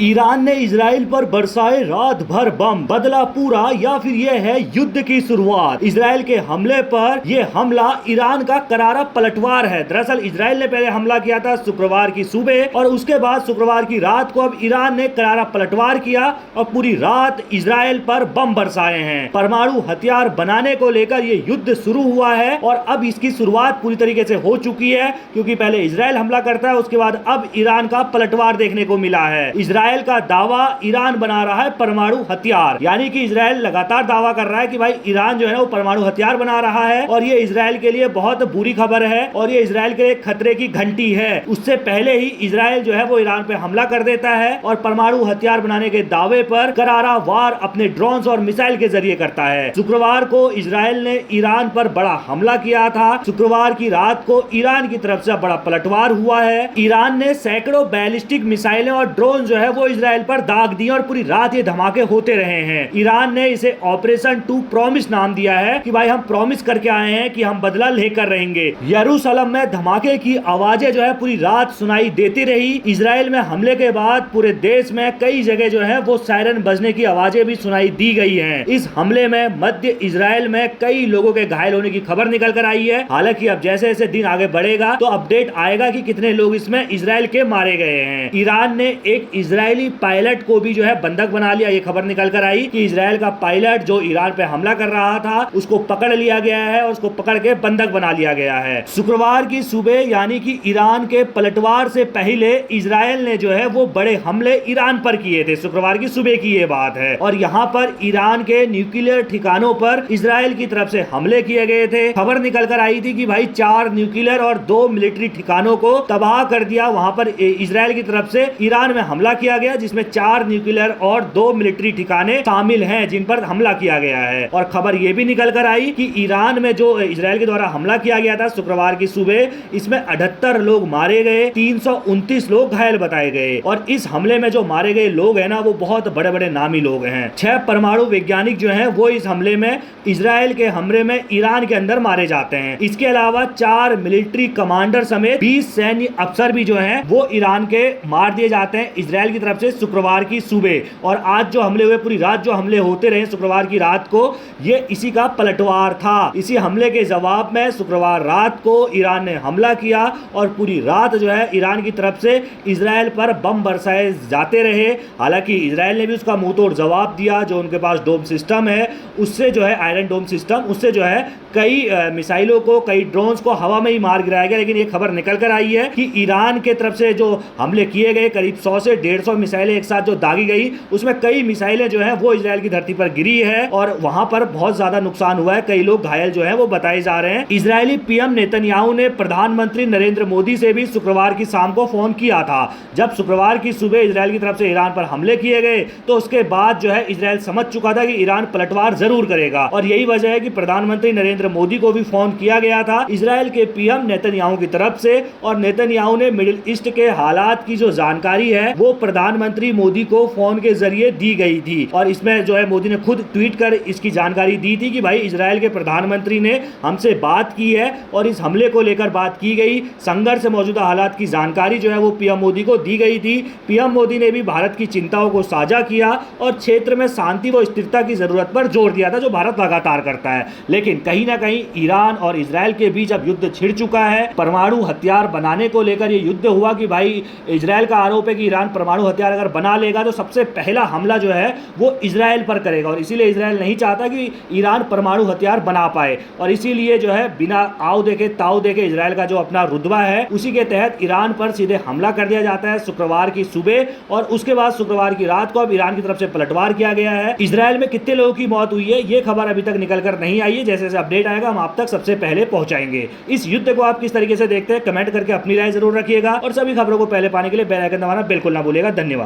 Iran ने Israel पर बरसाए रात भर बम, बदला पूरा या फिर यह है युद्ध की शुरुआत। इजराइल के हमले पर यह हमला ईरान का करारा पलटवार है। दरअसल इजराइल ने पहले हमला किया था शुक्रवार की सुबह और उसके बाद शुक्रवार की रात को अब ईरान ने करारा पलटवार किया और पूरी रात इजराइल पर बम बरसाए हैं। परमाणु हथियार बनाने को लेकर यह युद्ध शुरू हुआ है और अब इसकी शुरुआत पूरी तरीके से हो चुकी है, क्योंकि पहले इजराइल हमला करता है, उसके बाद अब ईरान का पलटवार देखने को मिला है। इजराइल का दावा ईरान बना रहा है परमाणु हथियार, यानी कि इजराइल लगातार दावा कर रहा है कि भाई ईरान जो है वो परमाणु हथियार बना रहा है और ये इजराइल के लिए बहुत बुरी खबर है और ये इजराइल के लिए खतरे की घंटी है। उससे पहले ही इजराइल जो है वो ईरान पे हमला कर देता है और परमाणु हथियार बनाने के दावे पर करारा वार अपने ड्रोन और मिसाइल के जरिए करता है। शुक्रवार को इजराइल ने ईरान पर बड़ा हमला किया था। शुक्रवार की रात को ईरान की तरफ से बड़ा पलटवार हुआ है। ईरान ने सैकड़ों बैलिस्टिक मिसाइलें और ड्रोन जो है वो इजराइल पर दाग दिए और पूरी रात ये धमाके होते रहे हैं। ईरान ने इसे ऑपरेशन 2 प्रॉमिस नाम दिया है कि भाई हम प्रॉमिस करके आए हैं कि हम बदला लेकर रहेंगे। यरूशलेम में धमाके की आवाजें जो है पूरी रात सुनाई देती रही। इजराइल में हमले के बाद पूरे देश में कई जगह जो है वो सायरन बजने की आवाजें भी सुनाई दी गई हैं। इस हमले में मध्य इजराइल में कई लोगों के घायल होने की खबर निकल कर आई है। हालांकि अब जैसे जैसे दिन आगे बढ़ेगा तो अपडेट आएगा कि कितने लोग इसमें इजराइल के मारे गए हैं। ईरान ने एक इजरायली पायलट को भी जो है बंधक बना लिया। ये खबर निकल कर आई कि इजराइल का पायलट जो ईरान पे हमला कर रहा था उसको पकड़ लिया गया है और उसको पकड़ के बंधक बना लिया गया है। शुक्रवार की सुबह यानी कि ईरान के पलटवार से पहले इजराइल ने जो है वो बड़े हमले ईरान पर किए थे। शुक्रवार की सुबह की ये बात है और यहाँ पर ईरान के न्यूक्लियर ठिकानों पर इजराइल की तरफ से हमले किए गए थे। खबर निकल कर आई थी कि भाई 4 न्यूक्लियर और 2 मिलिट्री ठिकानों को तबाह कर दिया। वहां पर इजराइल की तरफ से ईरान में हमला किया गया, जिसमें 4 न्यूक्लियर और 2 मिलिट्री ठिकाने शामिल हैं जिन पर हमला किया गया है। और खबर यह भी निकल कर आई कि ईरान में जो इजराइल के द्वारा हमला किया गया था शुक्रवार की सुबह, इसमें 78 लोग मारे गए, 329 लोग घायल बताए गए। और इस हमले में जो मारे गए लोग हैं ना वो बहुत बड़े बड़े नामी लोग हैं। 6 परमाणु वैज्ञानिक जो हैं वो इस हमले में इजराइल के हमले में ईरान के अंदर मारे जाते हैं। इसके अलावा 4 मिलिट्री कमांडर समेत 20 सैन्य अफसर भी जो हैं वो ईरान के मार दिए जाते हैं इजराइल की तरफ से शुक्रवार की सुबह। और आज जो हमले हुए, पूरी रात जो हमले होते रहे शुक्रवार की रात को, ये इसी का पलटवार था। इसी हमले के जवाब में शुक्रवार रात को ईरान ने हमला किया और पूरी रात जो है ईरान की तरफ से इजराइल पर बम बरसाए जाते रहे। हालांकि इजराइल ने भी उसका मुंह तोड़ जवाब दिया। जो उनके पास डोम सिस्टम है उससे जो है आयरन डोम सिस्टम, उससे जो है कई मिसाइलों को, कई ड्रोन्स को हवा में ही मार गिराया गया। लेकिन ये खबर निकल कर आई है कि ईरान के तरफ से जो हमले किए गए, करीब 100 से 150 मिसाइलें एक साथ जो दागी गई, उसमें कई मिसाइलें जो हैं वो इजराइल की धरती पर गिरी है और वहां पर बहुत ज्यादा नुकसान हुआ है। कई लोग घायल जो हैं वो बताए जा रहे हैं। इजरायली पीएम नेतन्याहू ने प्रधानमंत्री नरेंद्र मोदी से भी शुक्रवार की शाम को फोन किया था। जब शुक्रवार की सुबह इजराइल की तरफ से ईरान पर हमले किए गए तो उसके बाद जो है इजराइल समझ चुका था कि ईरान पलटवार जरूर करेगा और यही वजह है कि प्रधानमंत्री नरेंद्र मोदी को भी फोन किया गया था इजराइल के पीएम नेतन्याहू की तरफ से। और नेतन्याहू ने मिडिल ईस्ट के हालात की जो जानकारी है वो प्रधानमंत्री मोदी को फोन के जरिए दी गई थी। और इसमें जो है मोदी ने खुद ट्वीट कर इसकी जानकारी दी थी कि भाई इजराइल के प्रधानमंत्री ने हमसे बात की है और इस हमले को लेकर बात की गई। संघर्ष से मौजूदा हालात की जानकारी जो है वो पीएम मोदी को दी गई थी। पीएम मोदी ने भी भारत की चिंताओं को साझा किया और क्षेत्र में शांति व स्थिरता की जरूरत पर जोर दिया था, जो भारत लगातार करता है। लेकिन कहीं ना कहीं ईरान और इजराइल के बीच अब युद्ध छिड़ चुका है। परमाणु हथियार बनाने को लेकर यह युद्ध हुआ कि भाई इजराइल का आरोप है कि ईरान परमाणु हथियार अगर बना लेगा तो सबसे पहला हमला जो है वो इजराइल पर करेगा और इसीलिए इजराइल नहीं चाहता कि ईरान परमाणु हथियार बना पाए। और इसीलिए जो है बिना आओ देखे ताऊ देखे इजराइल का जो अपना रुतबा है उसी के तहत ईरान पर सीधे हमला कर दिया जाता है शुक्रवार की सुबह। और उसके बाद शुक्रवार की रात को अब ईरान की तरफ से पलटवार किया गया है। इजराइल में कितने लोगों की मौत हुई है ये खबर अभी तक निकल कर नहीं आई है। जैसे जैसे अपडेट आएगा हम आप तक सबसे पहले पहुंचाएंगे। इस युद्ध को आप किस तरीके से देखते हैं कमेंट करके अपनी राय जरूर रखिएगा और सभी खबरों को पहले पाने के लिए बेल आइकन दबाना बिल्कुल ना भूलिएगा। धन्यवाद।